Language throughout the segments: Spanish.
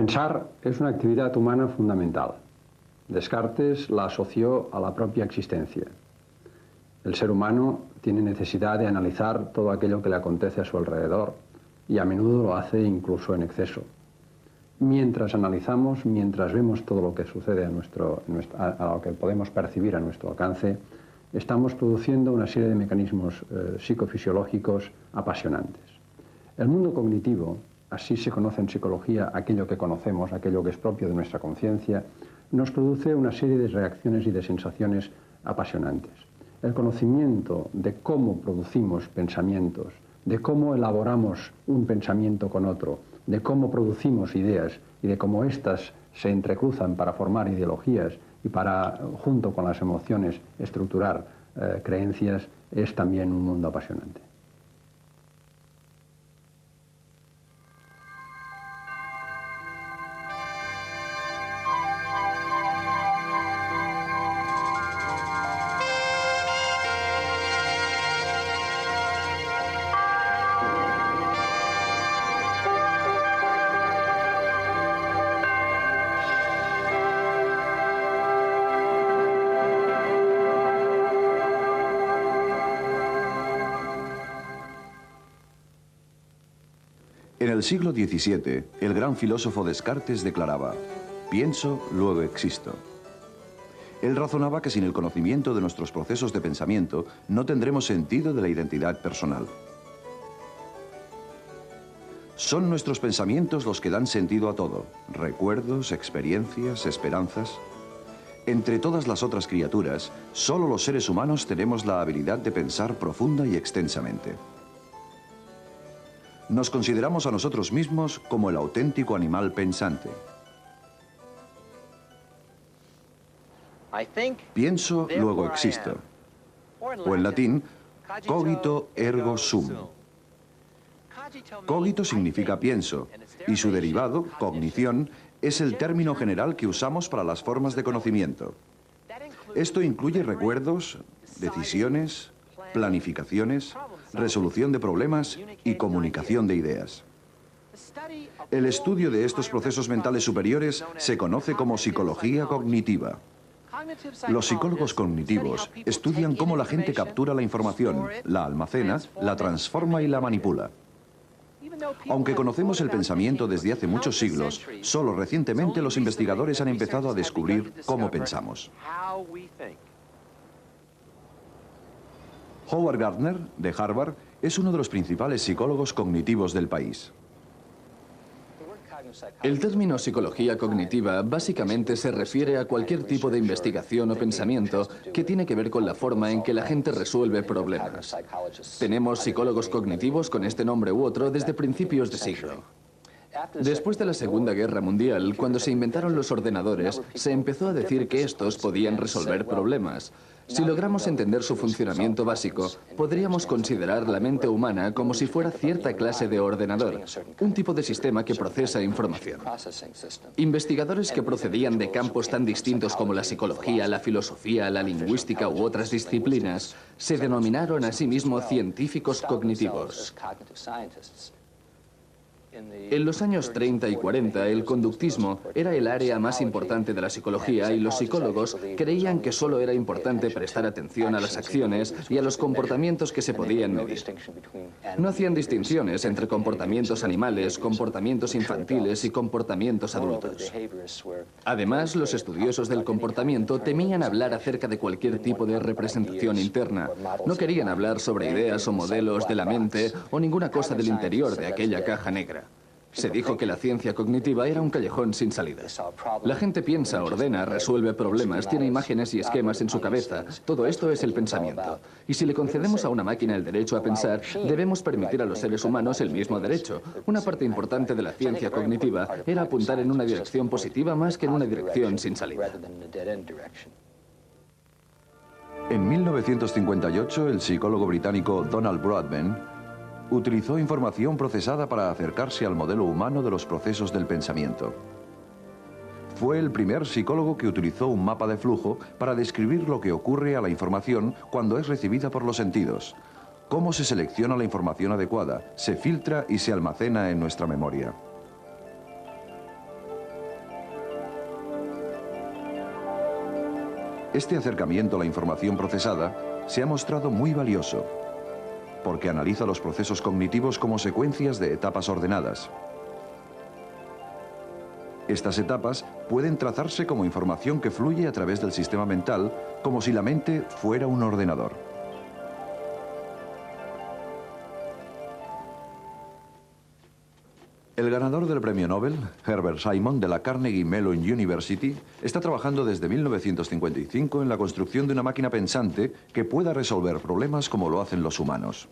Pensar es una actividad humana fundamental. Descartes la asoció a la propia existencia. El ser humano tiene necesidad de analizar todo aquello que le acontece a su alrededor y a menudo lo hace incluso en exceso. Mientras analizamos, mientras vemos todo lo que sucede a lo que podemos percibir a nuestro alcance, estamos produciendo una serie de mecanismos psicofisiológicos apasionantes. El mundo cognitivo, así se conoce en psicología aquello que conocemos, aquello que es propio de nuestra conciencia, nos produce una serie de reacciones y de sensaciones apasionantes. El conocimiento de cómo producimos pensamientos, de cómo elaboramos un pensamiento con otro, de cómo producimos ideas y de cómo éstas se entrecruzan para formar ideologías y para, junto con las emociones, estructurar creencias, es también un mundo apasionante. En el siglo XVII, el gran filósofo Descartes declaraba: pienso, luego existo. Él razonaba que sin el conocimiento de nuestros procesos de pensamiento no tendremos sentido de la identidad personal. Son nuestros pensamientos los que dan sentido a todo: recuerdos, experiencias, esperanzas. Entre todas las otras criaturas, solo los seres humanos tenemos la habilidad de pensar profunda y extensamente. Nos consideramos a nosotros mismos como el auténtico animal pensante. Pienso, luego existo. O en latín, cogito ergo sum. Cogito significa pienso, y su derivado, cognición, es el término general que usamos para las formas de conocimiento. Esto incluye recuerdos, decisiones, planificaciones, resolución de problemas y comunicación de ideas. El estudio de estos procesos mentales superiores se conoce como psicología cognitiva. Los psicólogos cognitivos estudian cómo la gente captura la información, la almacena, la transforma y la manipula. Aunque conocemos el pensamiento desde hace muchos siglos, solo recientemente los investigadores han empezado a descubrir cómo pensamos. Howard Gardner, de Harvard, es uno de los principales psicólogos cognitivos del país. El término psicología cognitiva básicamente se refiere a cualquier tipo de investigación o pensamiento que tiene que ver con la forma en que la gente resuelve problemas. Tenemos psicólogos cognitivos con este nombre u otro desde principios de siglo. Después de la Segunda Guerra Mundial, cuando se inventaron los ordenadores, se empezó a decir que estos podían resolver problemas. Si logramos entender su funcionamiento básico, podríamos considerar la mente humana como si fuera cierta clase de ordenador, un tipo de sistema que procesa información. Investigadores que procedían de campos tan distintos como la psicología, la filosofía, la lingüística u otras disciplinas, se denominaron a sí mismos científicos cognitivos. En los años 30 y 40, el conductismo era el área más importante de la psicología y los psicólogos creían que solo era importante prestar atención a las acciones y a los comportamientos que se podían medir. No hacían distinciones entre comportamientos animales, comportamientos infantiles y comportamientos adultos. Además, los estudiosos del comportamiento temían hablar acerca de cualquier tipo de representación interna. No querían hablar sobre ideas o modelos de la mente o ninguna cosa del interior de aquella caja negra. Se dijo que la ciencia cognitiva era un callejón sin salida. La gente piensa, ordena, resuelve problemas, tiene imágenes y esquemas en su cabeza. Todo esto es el pensamiento. Y si le concedemos a una máquina el derecho a pensar, debemos permitir a los seres humanos el mismo derecho. Una parte importante de la ciencia cognitiva era apuntar en una dirección positiva más que en una dirección sin salida. En 1958, el psicólogo británico Donald Broadbent utilizó información procesada para acercarse al modelo humano de los procesos del pensamiento. Fue el primer psicólogo que utilizó un mapa de flujo para describir lo que ocurre a la información cuando es recibida por los sentidos, cómo se selecciona la información adecuada, se filtra y se almacena en nuestra memoria. Este acercamiento a la información procesada se ha mostrado muy valioso, porque analiza los procesos cognitivos como secuencias de etapas ordenadas. Estas etapas pueden trazarse como información que fluye a través del sistema mental, como si la mente fuera un ordenador. El ganador del premio Nobel, Herbert Simon, de la Carnegie Mellon University, está trabajando desde 1955 en la construcción de una máquina pensante que pueda resolver problemas como lo hacen los humanos.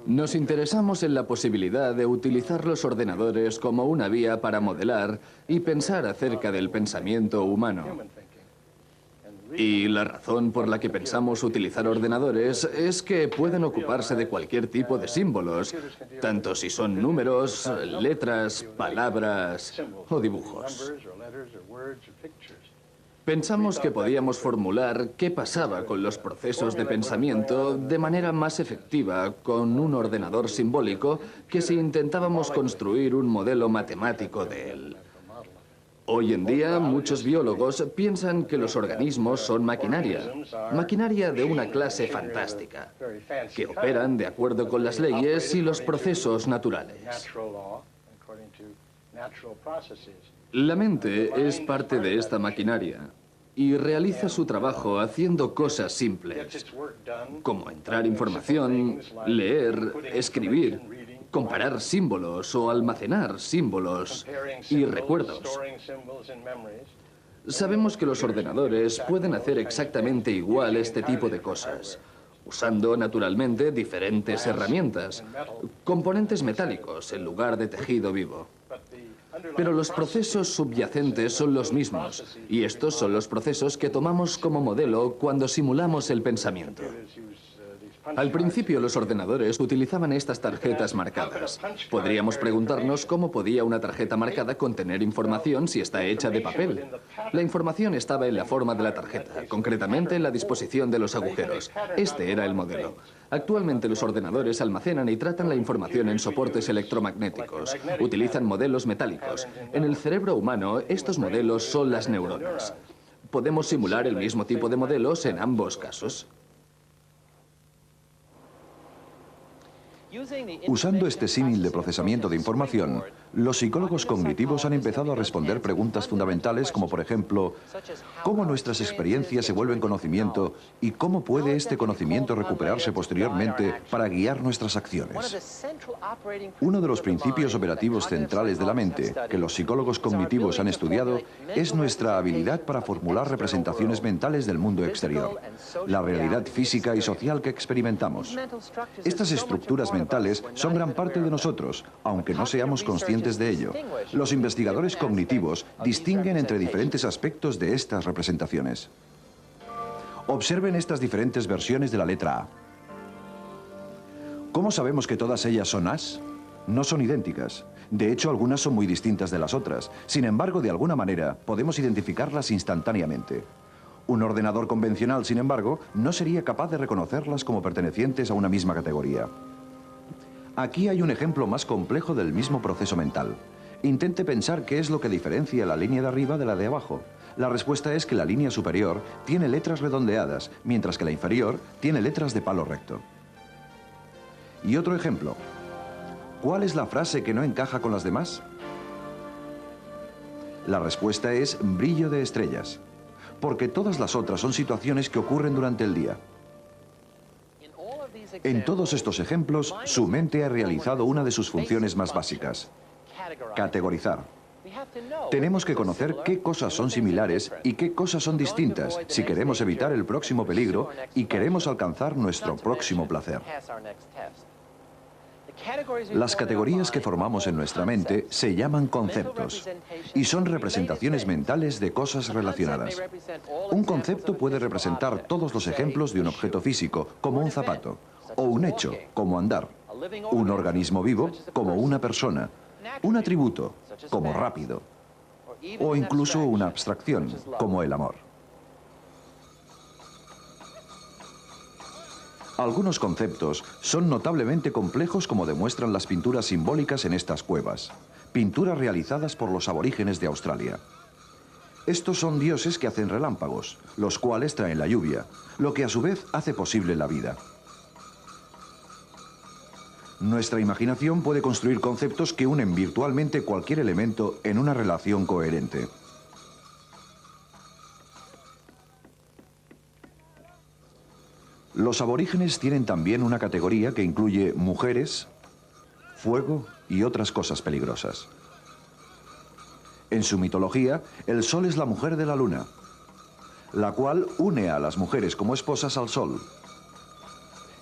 Nos interesamos en la posibilidad de utilizar los ordenadores como una vía para modelar y pensar acerca del pensamiento humano. Y la razón por la que pensamos utilizar ordenadores es que pueden ocuparse de cualquier tipo de símbolos, tanto si son números, letras, palabras o dibujos. Pensamos que podíamos formular qué pasaba con los procesos de pensamiento de manera más efectiva con un ordenador simbólico que si intentábamos construir un modelo matemático de él. Hoy en día, muchos biólogos piensan que los organismos son maquinaria de una clase fantástica, que operan de acuerdo con las leyes y los procesos naturales. La mente es parte de esta maquinaria y realiza su trabajo haciendo cosas simples, como entrar información, leer, escribir, comparar símbolos o almacenar símbolos y recuerdos. Sabemos que los ordenadores pueden hacer exactamente igual este tipo de cosas, usando naturalmente diferentes herramientas, componentes metálicos en lugar de tejido vivo. Pero los procesos subyacentes son los mismos, y estos son los procesos que tomamos como modelo cuando simulamos el pensamiento. Al principio los ordenadores utilizaban estas tarjetas marcadas. Podríamos preguntarnos cómo podía una tarjeta marcada contener información si está hecha de papel. La información estaba en la forma de la tarjeta, concretamente en la disposición de los agujeros. Este era el modelo. Actualmente los ordenadores almacenan y tratan la información en soportes electromagnéticos. Utilizan modelos metálicos. En el cerebro humano, estos modelos son las neuronas. Podemos simular el mismo tipo de modelos en ambos casos. Usando este símil de procesamiento de información, los psicólogos cognitivos han empezado a responder preguntas fundamentales como, por ejemplo, ¿cómo nuestras experiencias se vuelven conocimiento y cómo puede este conocimiento recuperarse posteriormente para guiar nuestras acciones? Uno de los principios operativos centrales de la mente que los psicólogos cognitivos han estudiado es nuestra habilidad para formular representaciones mentales del mundo exterior, la realidad física y social que experimentamos. Estas estructuras mentales son gran parte de nosotros, aunque no seamos conscientes de ello. Los investigadores cognitivos distinguen entre diferentes aspectos de estas representaciones. Observen estas diferentes versiones de la letra A. ¿Cómo sabemos que todas ellas son As? No son idénticas. De hecho, algunas son muy distintas de las otras. Sin embargo, de alguna manera, podemos identificarlas instantáneamente. Un ordenador convencional, sin embargo, no sería capaz de reconocerlas como pertenecientes a una misma categoría. Aquí hay un ejemplo más complejo del mismo proceso mental. Intente pensar qué es lo que diferencia la línea de arriba de la de abajo. La respuesta es que la línea superior tiene letras redondeadas, mientras que la inferior tiene letras de palo recto. Y otro ejemplo. ¿Cuál es la frase que no encaja con las demás? La respuesta es brillo de estrellas, porque todas las otras son situaciones que ocurren durante el día. En todos estos ejemplos, su mente ha realizado una de sus funciones más básicas: categorizar. Tenemos que conocer qué cosas son similares y qué cosas son distintas si queremos evitar el próximo peligro y queremos alcanzar nuestro próximo placer. Las categorías que formamos en nuestra mente se llaman conceptos y son representaciones mentales de cosas relacionadas. Un concepto puede representar todos los ejemplos de un objeto físico, como un zapato, o un hecho, como andar, un organismo vivo, como una persona, un atributo, como rápido, o incluso una abstracción, como el amor. Algunos conceptos son notablemente complejos, como demuestran las pinturas simbólicas en estas cuevas, pinturas realizadas por los aborígenes de Australia. Estos son dioses que hacen relámpagos, los cuales traen la lluvia, lo que a su vez hace posible la vida. Nuestra imaginación puede construir conceptos que unen virtualmente cualquier elemento en una relación coherente. Los aborígenes tienen también una categoría que incluye mujeres, fuego y otras cosas peligrosas. En su mitología, el sol es la mujer de la luna, la cual une a las mujeres como esposas al sol.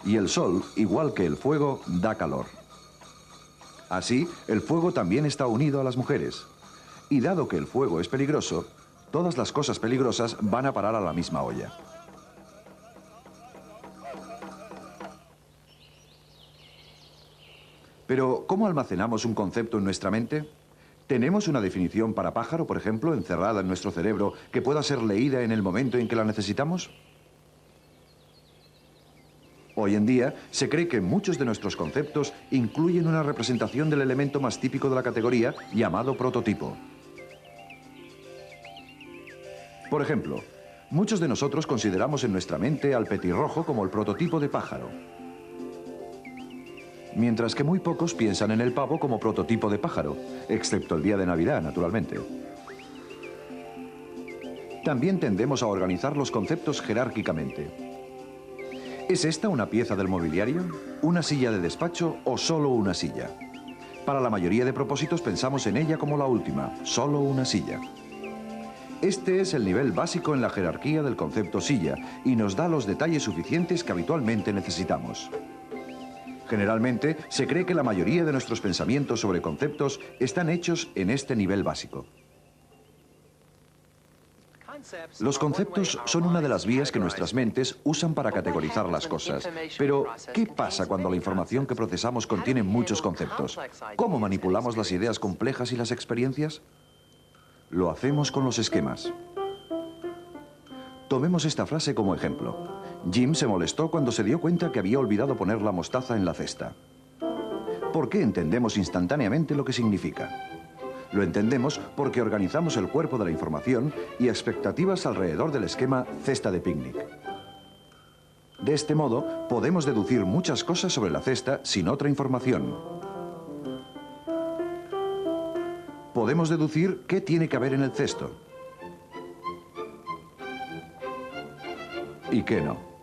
Y el sol, igual que el fuego, da calor. Así, el fuego también está unido a las mujeres. Y dado que el fuego es peligroso, todas las cosas peligrosas van a parar a la misma olla. Pero, ¿cómo almacenamos un concepto en nuestra mente? ¿Tenemos una definición para pájaro, por ejemplo, encerrada en nuestro cerebro, que pueda ser leída en el momento en que la necesitamos? Hoy en día, se cree que muchos de nuestros conceptos incluyen una representación del elemento más típico de la categoría, llamado prototipo. Por ejemplo, muchos de nosotros consideramos en nuestra mente al petirrojo como el prototipo de pájaro, mientras que muy pocos piensan en el pavo como prototipo de pájaro, excepto el día de Navidad, naturalmente. También tendemos a organizar los conceptos jerárquicamente. ¿Es esta una pieza del mobiliario, una silla de despacho o solo una silla? Para la mayoría de propósitos pensamos en ella como la última, solo una silla. Este es el nivel básico en la jerarquía del concepto silla y nos da los detalles suficientes que habitualmente necesitamos. Generalmente, se cree que la mayoría de nuestros pensamientos sobre conceptos están hechos en este nivel básico. Los conceptos son una de las vías que nuestras mentes usan para categorizar las cosas. Pero, ¿qué pasa cuando la información que procesamos contiene muchos conceptos? ¿Cómo manipulamos las ideas complejas y las experiencias? Lo hacemos con los esquemas. Tomemos esta frase como ejemplo. Jim se molestó cuando se dio cuenta que había olvidado poner la mostaza en la cesta. ¿Por qué entendemos instantáneamente lo que significa? Lo entendemos porque organizamos el cuerpo de la información y expectativas alrededor del esquema cesta de picnic. De este modo, podemos deducir muchas cosas sobre la cesta sin otra información. Podemos deducir qué tiene que haber en el cesto y qué no.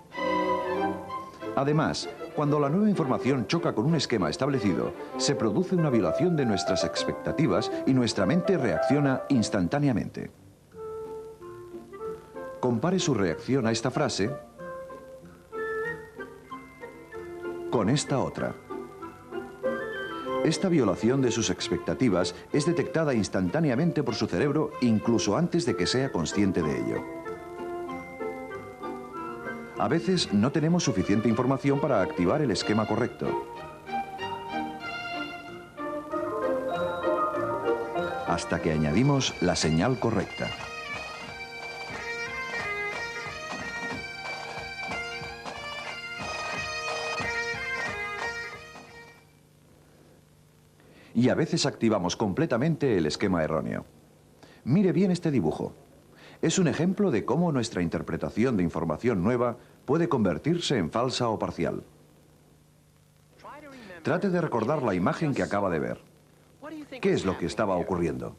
Además, cuando la nueva información choca con un esquema establecido, se produce una violación de nuestras expectativas y nuestra mente reacciona instantáneamente. Compare su reacción a esta frase con esta otra. Esta violación de sus expectativas es detectada instantáneamente por su cerebro incluso antes de que sea consciente de ello. A veces no tenemos suficiente información para activar el esquema correcto. Hasta que añadimos la señal correcta. Y a veces activamos completamente el esquema erróneo. Mire bien este dibujo. Es un ejemplo de cómo nuestra interpretación de información nueva puede convertirse en falsa o parcial. Trate de recordar la imagen que acaba de ver. ¿Qué es lo que estaba ocurriendo?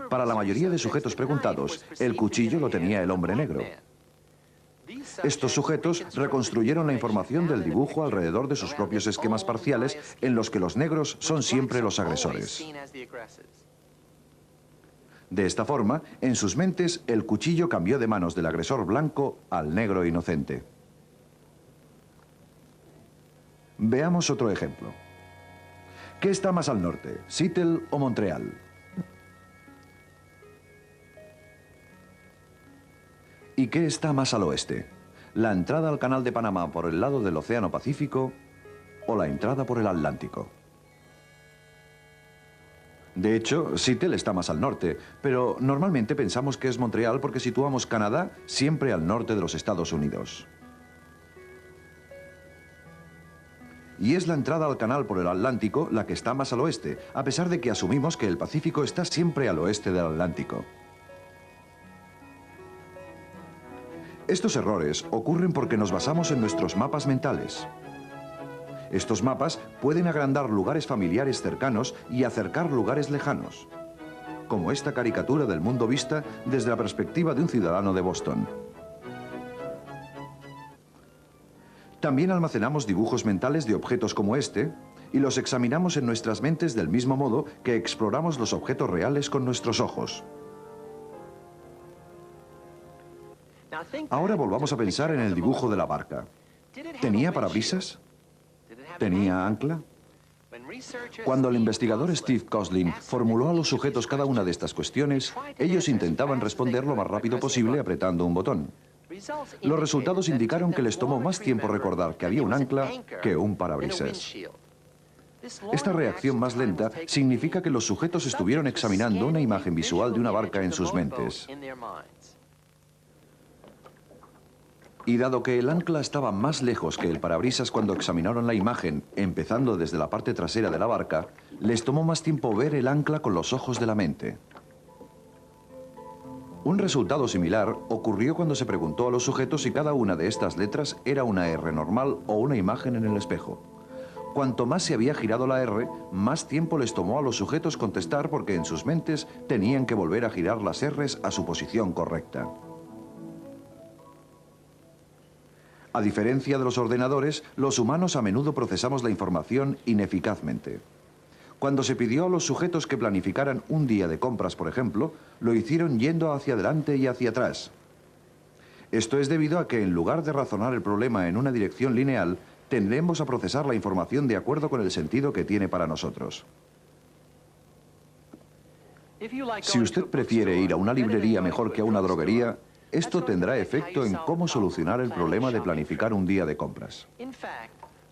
Para la mayoría de sujetos preguntados, el cuchillo lo tenía el hombre negro. Estos sujetos reconstruyeron la información del dibujo alrededor de sus propios esquemas parciales en los que los negros son siempre los agresores. De esta forma, en sus mentes, el cuchillo cambió de manos del agresor blanco al negro inocente. Veamos otro ejemplo. ¿Qué está más al norte, Seattle o Montreal? ¿Y qué está más al oeste? ¿La entrada al Canal de Panamá por el lado del Océano Pacífico o la entrada por el Atlántico? De hecho, Seattle está más al norte, pero normalmente pensamos que es Montreal porque situamos Canadá siempre al norte de los Estados Unidos. Y es la entrada al canal por el Atlántico la que está más al oeste, a pesar de que asumimos que el Pacífico está siempre al oeste del Atlántico. Estos errores ocurren porque nos basamos en nuestros mapas mentales. Estos mapas pueden agrandar lugares familiares cercanos y acercar lugares lejanos, como esta caricatura del mundo vista desde la perspectiva de un ciudadano de Boston. También almacenamos dibujos mentales de objetos como este y los examinamos en nuestras mentes del mismo modo que exploramos los objetos reales con nuestros ojos. Ahora volvamos a pensar en el dibujo de la barca. ¿Tenía parabrisas? ¿Tenía ancla? Cuando el investigador Steve Kosslyn formuló a los sujetos cada una de estas cuestiones, ellos intentaban responder lo más rápido posible apretando un botón. Los resultados indicaron que les tomó más tiempo recordar que había un ancla que un parabrisas. Esta reacción más lenta significa que los sujetos estuvieron examinando una imagen visual de una barca en sus mentes. Y dado que el ancla estaba más lejos que el parabrisas cuando examinaron la imagen, empezando desde la parte trasera de la barca, les tomó más tiempo ver el ancla con los ojos de la mente. Un resultado similar ocurrió cuando se preguntó a los sujetos si cada una de estas letras era una R normal o una imagen en el espejo. Cuanto más se había girado la R, más tiempo les tomó a los sujetos contestar porque en sus mentes tenían que volver a girar las R's a su posición correcta. A diferencia de los ordenadores, los humanos a menudo procesamos la información ineficazmente. Cuando se pidió a los sujetos que planificaran un día de compras, por ejemplo, lo hicieron yendo hacia adelante y hacia atrás. Esto es debido a que en lugar de razonar el problema en una dirección lineal, tendemos a procesar la información de acuerdo con el sentido que tiene para nosotros. Si usted prefiere ir a una librería mejor que a una droguería, esto tendrá efecto en cómo solucionar el problema de planificar un día de compras.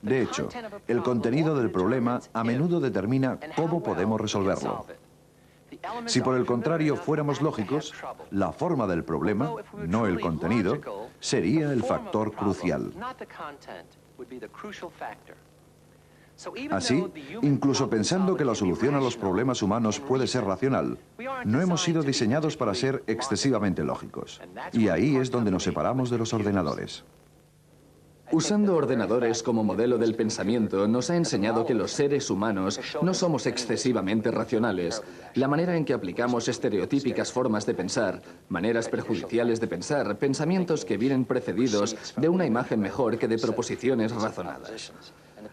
De hecho, el contenido del problema a menudo determina cómo podemos resolverlo. Si por el contrario fuéramos lógicos, la forma del problema, no el contenido, sería el factor crucial. Así, incluso pensando que la solución a los problemas humanos puede ser racional, no hemos sido diseñados para ser excesivamente lógicos. Y ahí es donde nos separamos de los ordenadores. Usando ordenadores como modelo del pensamiento nos ha enseñado que los seres humanos no somos excesivamente racionales. La manera en que aplicamos estereotípicas formas de pensar, maneras perjudiciales de pensar, pensamientos que vienen precedidos de una imagen mejor que de proposiciones razonadas.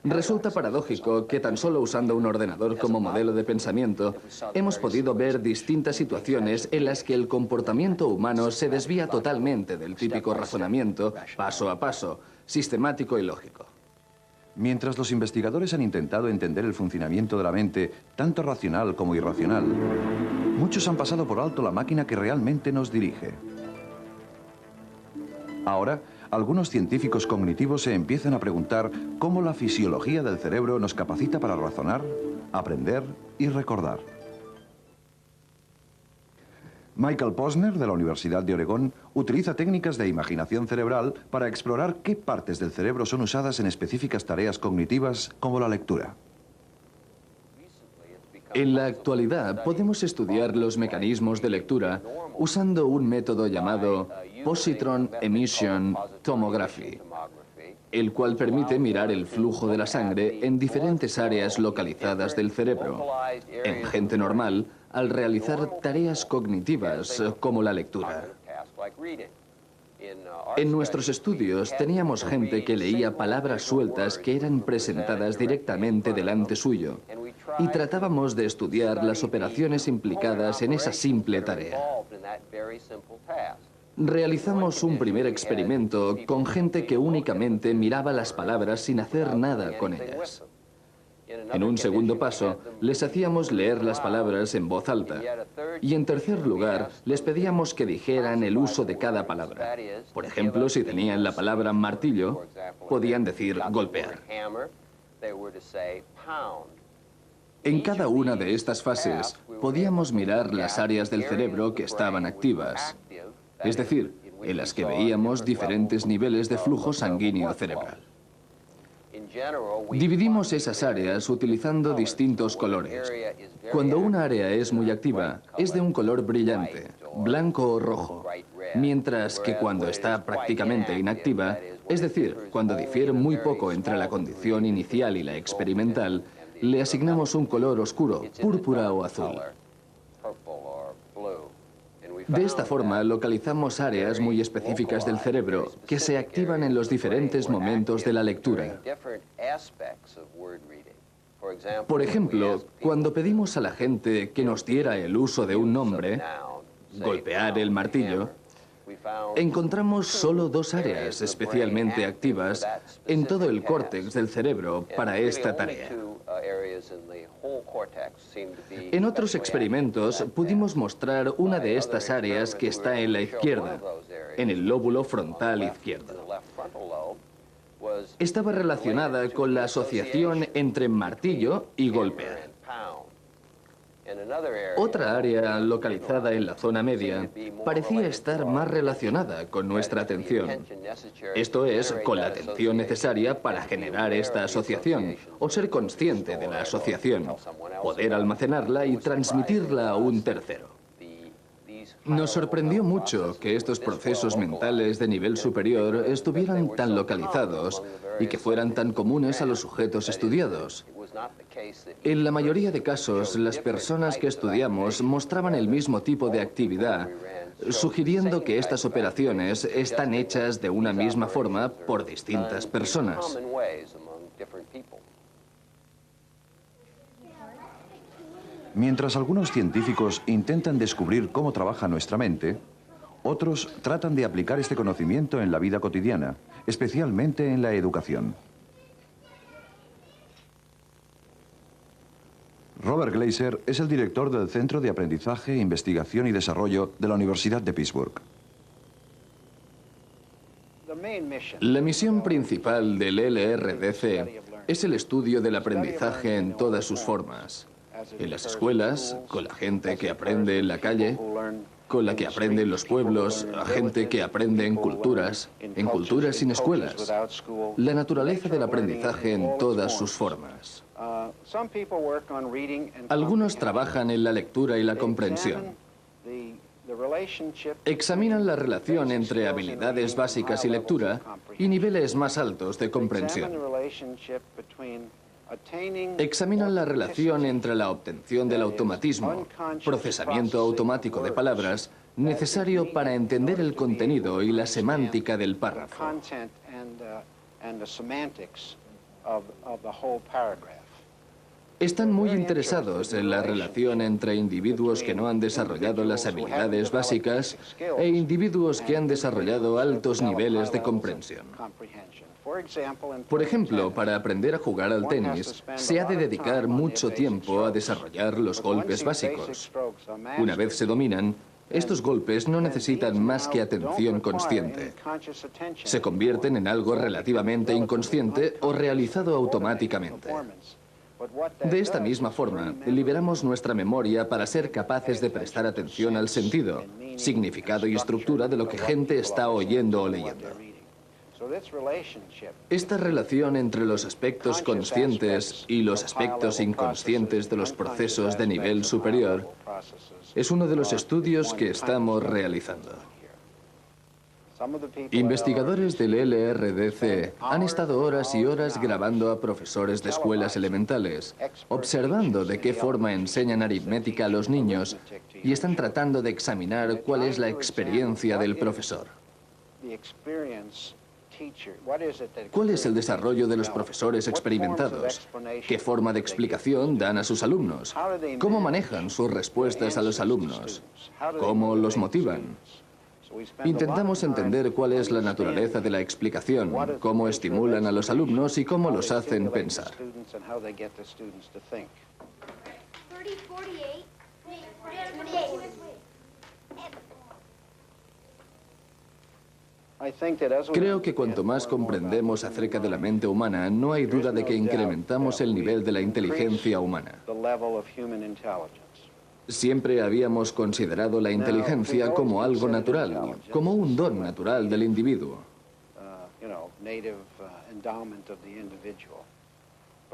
Resulta paradójico que tan solo usando un ordenador como modelo de pensamiento hemos podido ver distintas situaciones en las que el comportamiento humano se desvía totalmente del típico razonamiento paso a paso, sistemático y lógico. Mientras los investigadores han intentado entender el funcionamiento de la mente, tanto racional como irracional, muchos han pasado por alto la máquina que realmente nos dirige. Ahora, algunos científicos cognitivos se empiezan a preguntar cómo la fisiología del cerebro nos capacita para razonar, aprender y recordar. Michael Posner, de la Universidad de Oregón, utiliza técnicas de imaginación cerebral para explorar qué partes del cerebro son usadas en específicas tareas cognitivas como la lectura. En la actualidad podemos estudiar los mecanismos de lectura usando un método llamado Positron Emission Tomography, el cual permite mirar el flujo de la sangre en diferentes áreas localizadas del cerebro, en gente normal, al realizar tareas cognitivas como la lectura. En nuestros estudios teníamos gente que leía palabras sueltas que eran presentadas directamente delante suyo y tratábamos de estudiar las operaciones implicadas en esa simple tarea. Realizamos un primer experimento con gente que únicamente miraba las palabras sin hacer nada con ellas. En un segundo paso, les hacíamos leer las palabras en voz alta. Y en tercer lugar, les pedíamos que dijeran el uso de cada palabra. Por ejemplo, si tenían la palabra martillo, podían decir golpear. En cada una de estas fases, podíamos mirar las áreas del cerebro que estaban activas. Es decir, en las que veíamos diferentes niveles de flujo sanguíneo cerebral. Dividimos esas áreas utilizando distintos colores. Cuando una área es muy activa, es de un color brillante, blanco o rojo. mientras que cuando está prácticamente inactiva, es decir, cuando difiere muy poco entre la condición inicial y la experimental, le asignamos un color oscuro, púrpura o azul. De esta forma, localizamos áreas muy específicas del cerebro que se activan en los diferentes momentos de la lectura. Por ejemplo, cuando pedimos a la gente que nos diera el uso de un nombre, golpear el martillo, encontramos solo dos áreas especialmente activas en todo el córtex del cerebro para esta tarea. En otros experimentos pudimos mostrar una de estas áreas que está en la izquierda, en el lóbulo frontal izquierdo. Estaba relacionada con la asociación entre martillo y golpear. Otra área localizada en la zona media parecía estar más relacionada con nuestra atención. Esto es, con la atención necesaria para generar esta asociación o ser consciente de la asociación, poder almacenarla y transmitirla a un tercero. Nos sorprendió mucho que estos procesos mentales de nivel superior estuvieran tan localizados y que fueran tan comunes a los sujetos estudiados. En la mayoría de casos, las personas que estudiamos mostraban el mismo tipo de actividad, sugiriendo que estas operaciones están hechas de una misma forma por distintas personas. Mientras algunos científicos intentan descubrir cómo trabaja nuestra mente, otros tratan de aplicar este conocimiento en la vida cotidiana, especialmente en la educación. Robert Glaser es el director del Centro de Aprendizaje, Investigación y Desarrollo de la Universidad de Pittsburgh. La misión principal del LRDC es el estudio del aprendizaje en todas sus formas. En las escuelas, con la gente que aprende en la calle, con la que aprende en los pueblos, a gente que aprende en culturas sin escuelas. La naturaleza del aprendizaje en todas sus formas. Algunos trabajan en la lectura y la comprensión. Examinan la relación entre habilidades básicas y lectura y niveles más altos de comprensión. Examinan la relación entre la obtención del automatismo, procesamiento automático de palabras, necesario para entender el contenido y la semántica del párrafo. Están muy interesados en la relación entre individuos que no han desarrollado las habilidades básicas e individuos que han desarrollado altos niveles de comprensión. Por ejemplo, para aprender a jugar al tenis, se ha de dedicar mucho tiempo a desarrollar los golpes básicos. Una vez se dominan, estos golpes no necesitan más que atención consciente. Se convierten en algo relativamente inconsciente o realizado automáticamente. De esta misma forma, liberamos nuestra memoria para ser capaces de prestar atención al sentido, significado y estructura de lo que gente está oyendo o leyendo. Esta relación entre los aspectos conscientes y los aspectos inconscientes de los procesos de nivel superior es uno de los estudios que estamos realizando. Investigadores del LRDC han estado horas y horas grabando a profesores de escuelas elementales, observando de qué forma enseñan aritmética a los niños y están tratando de examinar cuál es la experiencia del profesor. ¿Cuál es el desarrollo de los profesores experimentados? ¿Qué forma de explicación dan a sus alumnos? ¿Cómo manejan sus respuestas a los alumnos? ¿Cómo los motivan? Intentamos entender cuál es la naturaleza de la explicación, cómo estimulan a los alumnos y cómo los hacen pensar. Creo que cuanto más comprendemos acerca de la mente humana, no hay duda de que incrementamos el nivel de la inteligencia humana. Siempre habíamos considerado la inteligencia como algo natural, como un don natural del individuo.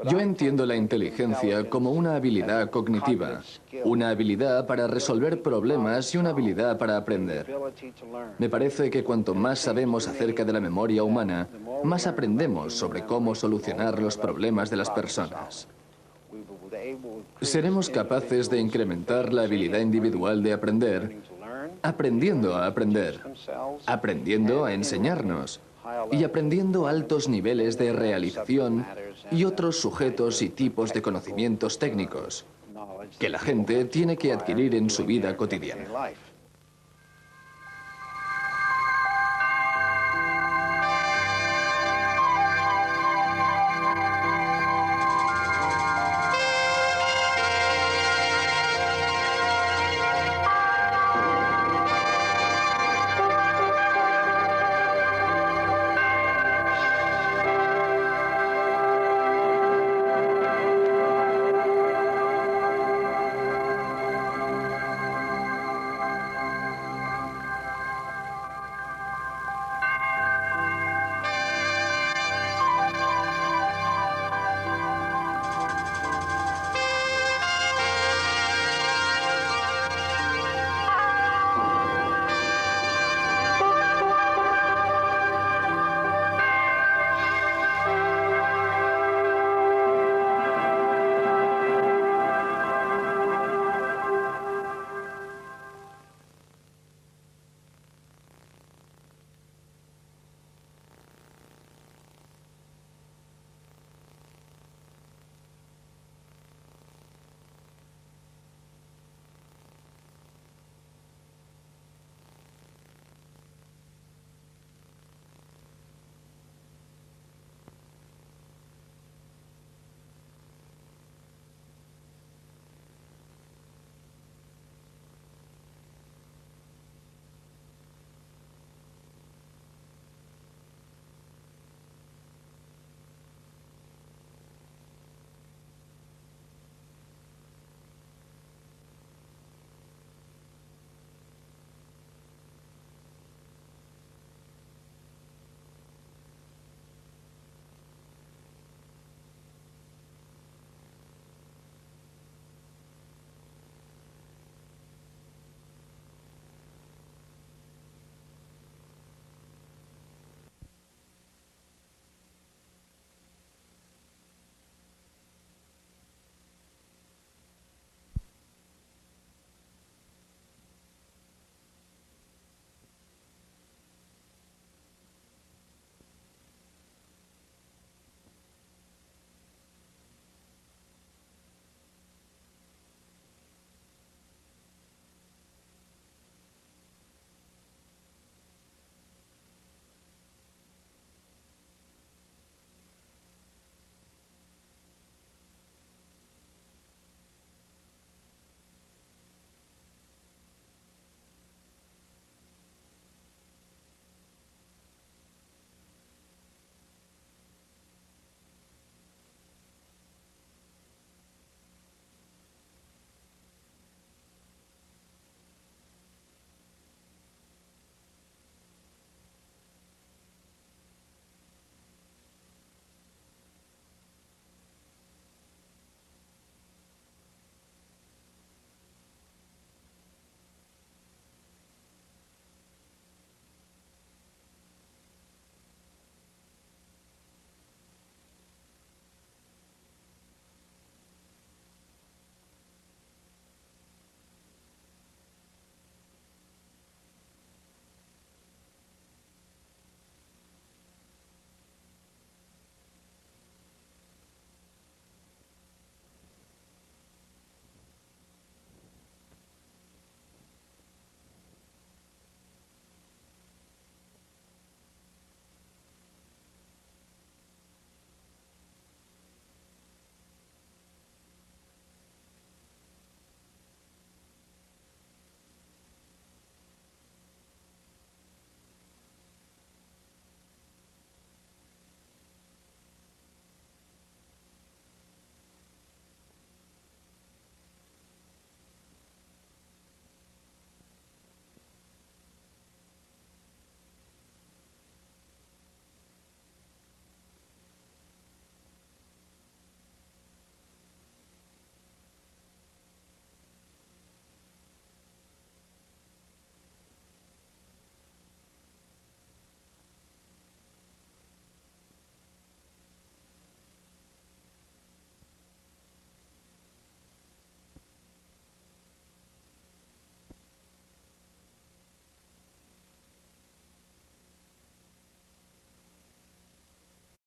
Yo entiendo la inteligencia como una habilidad cognitiva, una habilidad para resolver problemas y una habilidad para aprender. Me parece que cuanto más sabemos acerca de la memoria humana, más aprendemos sobre cómo solucionar los problemas de las personas. Seremos capaces de incrementar la habilidad individual de aprender, aprendiendo a aprender, aprendiendo a enseñarnos y aprendiendo altos niveles de realización y otros sujetos y tipos de conocimientos técnicos que la gente tiene que adquirir en su vida cotidiana.